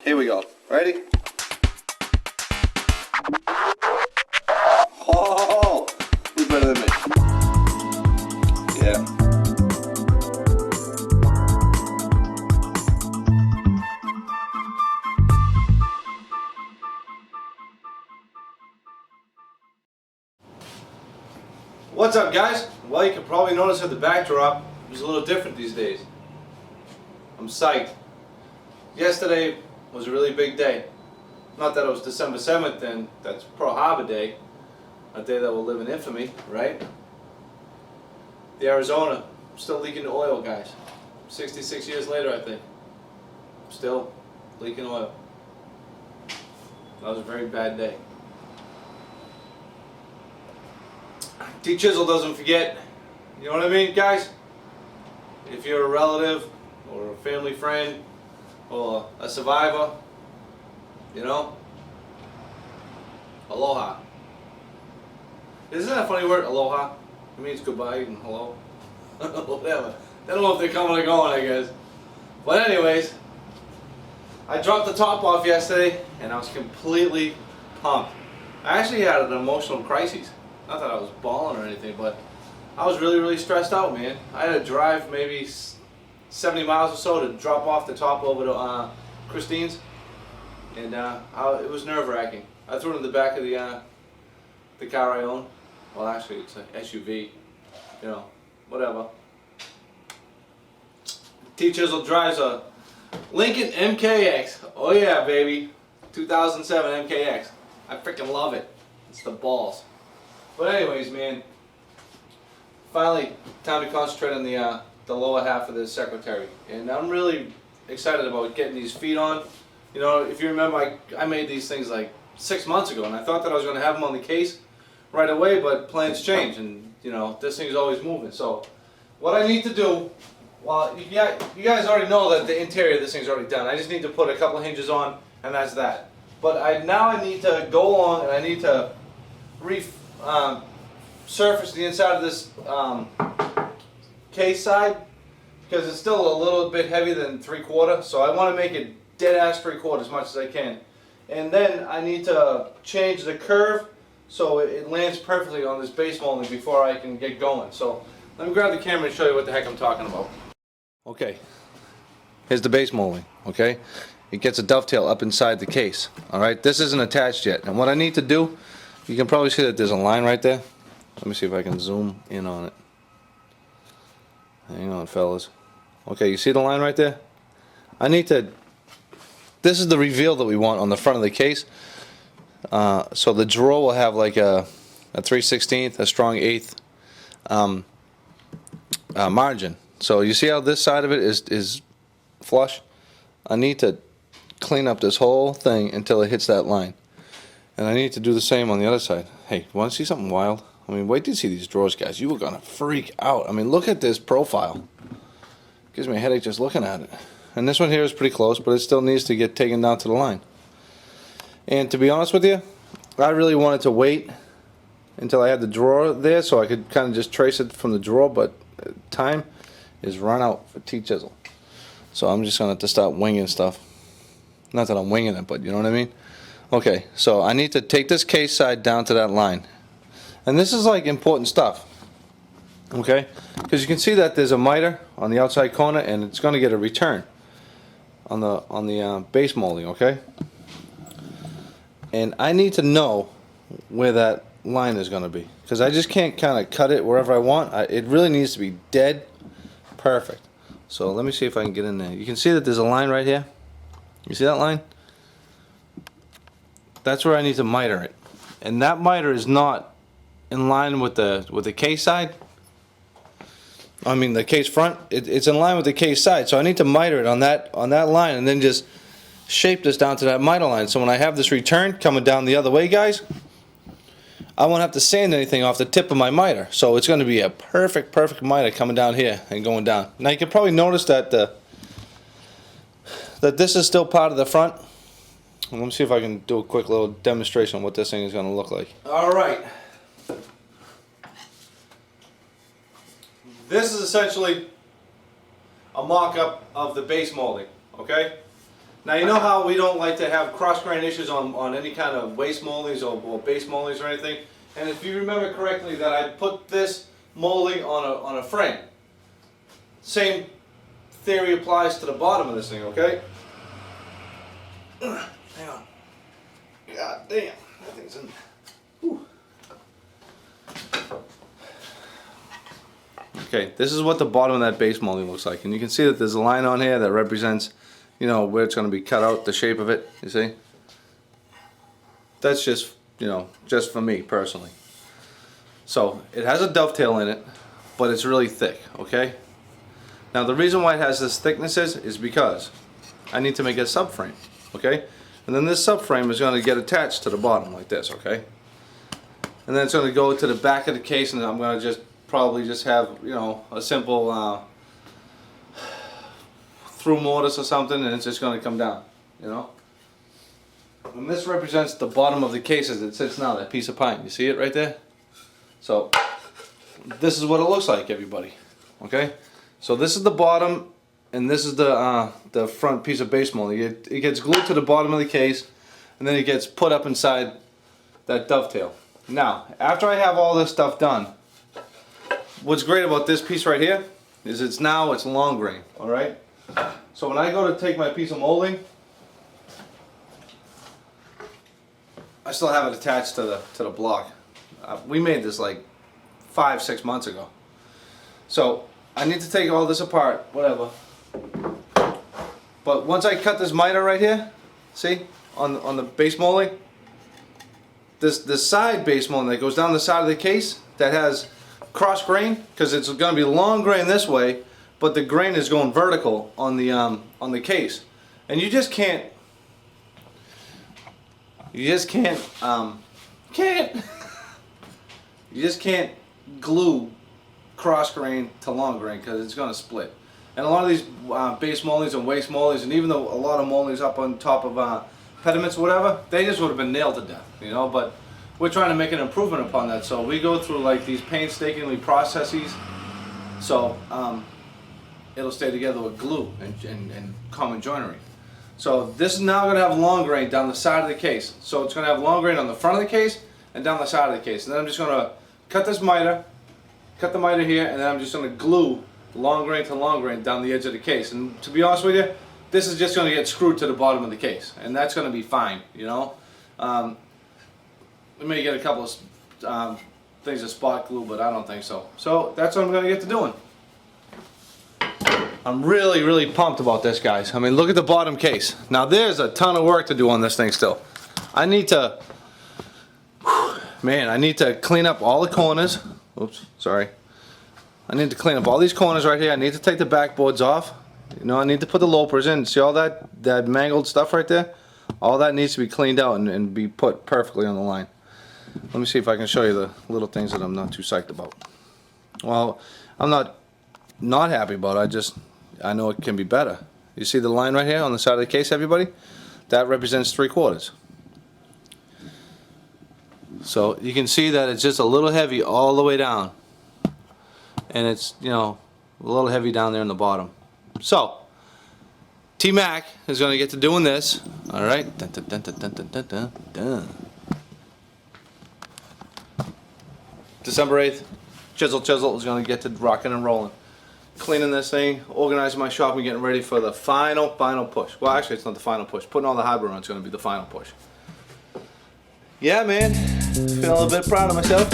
Here we go. Ready? Oh, who's better than me? Yeah. What's up, guys? Well, you can probably notice that the backdrop is a little different these days. I'm psyched. Yesterday was a really big day. Not that it was December 7th and that's Pearl Harbor Day, a day that will live in infamy, right? The Arizona, still leaking oil, guys. 66 years later, I think. Still leaking oil. That was a very bad day. T. Chisel doesn't forget. You know what I mean, guys? If you're a relative or a family friend or a survivor, you know, aloha. Isn't that a funny word, aloha? It means goodbye and hello. Whatever. I don't know if they're coming or going, I guess. But anyways, I dropped the top off yesterday and I was completely pumped. I actually had an emotional crisis. Not that I was bawling or anything, but I was really stressed out, man. I had to drive maybe 70 miles or so to drop off the top over to Christine's, and it was nerve-wracking. I threw it in the back of the car I own. Well, actually, it's an SUV. You know, whatever. T. Chisel drives a Lincoln MKX. Oh yeah, baby, 2007 MKX. I freaking love it. It's the balls. But anyways, man, finally time to concentrate on the lower half of the Secretary, and I'm really excited about getting these feet on. You know, if you remember, I made these things like 6 months ago, and I thought that I was going to have them on the case right away, but plans change, and you know, this thing's always moving. So what I need to do, well, you guys already know that the interior of this thing's already done. I just need to put a couple of hinges on, and that's that. But now I need to go along and I need to surface the inside of this case side, because it's still a little bit heavier than 3/4, so I want to make it dead ass 3/4 as much as I can. And then I need to change the curve so it lands perfectly on this base molding before I can get going. So let me grab the camera and show you what the heck I'm talking about. Okay, here's the base molding. Okay, it gets a dovetail up inside the case. Alright, this isn't attached yet, and what I need to do, you can probably see that there's a line right there. Let me see if I can zoom in on it. Hang on, fellas. Okay, you see the line right there? I need to... This is the reveal that we want on the front of the case. So the drawer will have like a 3/16, a strong 1/8 margin. So you see how this side of it is flush? I need to clean up this whole thing until it hits that line. And I need to do the same on the other side. Hey, want to see something wild? I mean, wait till you see these drawers, guys. You are going to freak out. I mean, look at this profile. Gives me a headache just looking at it. And this one here is pretty close, but it still needs to get taken down to the line. And to be honest with you, I really wanted to wait until I had the drawer there so I could kind of just trace it from the drawer, but time is run out for T. Chisel. So I'm just going to have to start winging stuff. Not that I'm winging it, but you know what I mean? Okay, so I need to take this case side down to that line. And this is like important stuff. Okay? Because you can see that there's a miter on the outside corner and it's going to get a return on the base molding, okay? And I need to know where that line is going to be, because I just can't kind of cut it wherever I want. It really needs to be dead perfect. So let me see if I can get in there. You can see that there's a line right here. You see that line? That's where I need to miter it, and that miter is not in line with the case side. I mean the case front. It's in line with the case side, so I need to miter it on that line, and then just shape this down to that miter line. So when I have this return coming down the other way, guys, I won't have to sand anything off the tip of my miter. So it's going to be a perfect miter coming down here and going down. Now you can probably notice that that this is still part of the front. Let me see if I can do a quick little demonstration of what this thing is going to look like. All right. This is essentially a mock-up of the base molding, okay? Now you know how we don't like to have cross-grain issues on any kind of waste moldings or base moldings or anything. And if you remember correctly, that I put this molding on a frame. Same theory applies to the bottom of this thing, okay? Hang on. God damn, that thing's in. Whew. Okay, this is what the bottom of that base molding looks like, and you can see that there's a line on here that represents, you know, where it's going to be cut out, the shape of it. You see? That's just, you know, just for me personally. So it has a dovetail in it, but it's really thick. Okay. Now the reason why it has this thickness is because I need to make a subframe. Okay, and then this subframe is going to get attached to the bottom like this. Okay, and then it's going to go to the back of the case, and I'm going to just probably just have, you know, a simple through mortise or something, and it's just going to come down, you know. And this represents the bottom of the case as it sits now, that piece of pine. You see it right there? So this is what it looks like, everybody. Okay, so this is the bottom, and this is the front piece of base molding. It gets glued to the bottom of the case, and then it gets put up inside that dovetail. Now, after I have all this stuff done, what's great about this piece right here is it's long grain. All right. So when I go to take my piece of molding, I still have it attached to the block. We made this like 5-6 months ago. So I need to take all this apart, whatever. But once I cut this miter right here, see, on the base molding, this side base molding that goes down the side of the case that has cross grain, because it's going to be long grain this way, but the grain is going vertical on the case, and you just can't glue cross grain to long grain, because it's going to split. And a lot of these base moldings and waste moldings, and even though a lot of moldings up on top of pediments or whatever, they just would have been nailed to death, you know. But we're trying to make an improvement upon that, so we go through like these painstakingly processes, so it'll stay together with glue and common joinery. So this is now going to have long grain down the side of the case. So it's going to have long grain on the front of the case and down the side of the case. And then I'm just going to cut this miter, cut the miter here, and then I'm just going to glue long grain to long grain down the edge of the case. And to be honest with you, this is just going to get screwed to the bottom of the case, and that's going to be fine, you know. We may get a couple of things of spot glue, but I don't think so. So that's what I'm going to get to doing. I'm really, really pumped about this, guys. I mean, look at the bottom case. Now there's a ton of work to do on this thing still. I need to, man, I need to clean up all the corners. Oops, sorry. I need to clean up all these corners right here. I need to take the backboards off. You know, I need to put the lopers in. See all that mangled stuff right there? All that needs to be cleaned out and be put perfectly on the line. Let me see if I can show you the little things that I'm not too psyched about. Well, I'm not happy about it. I know it can be better. You see the line right here on the side of the case, everybody? That represents 3/4. So you can see that it's just a little heavy all the way down. And it's, you know, a little heavy down there in the bottom. So, T-Mac is going to get to doing this. Alright. Dun, dun, dun, dun, dun, dun, dun, dun. December 8th, Chisel is going to get to rocking and rolling. Cleaning this thing, organizing my shop, and getting ready for the final push. Well, actually, it's not the final push. Putting all the hardware on is going to be the final push. Yeah, man. Feeling a little bit proud of myself.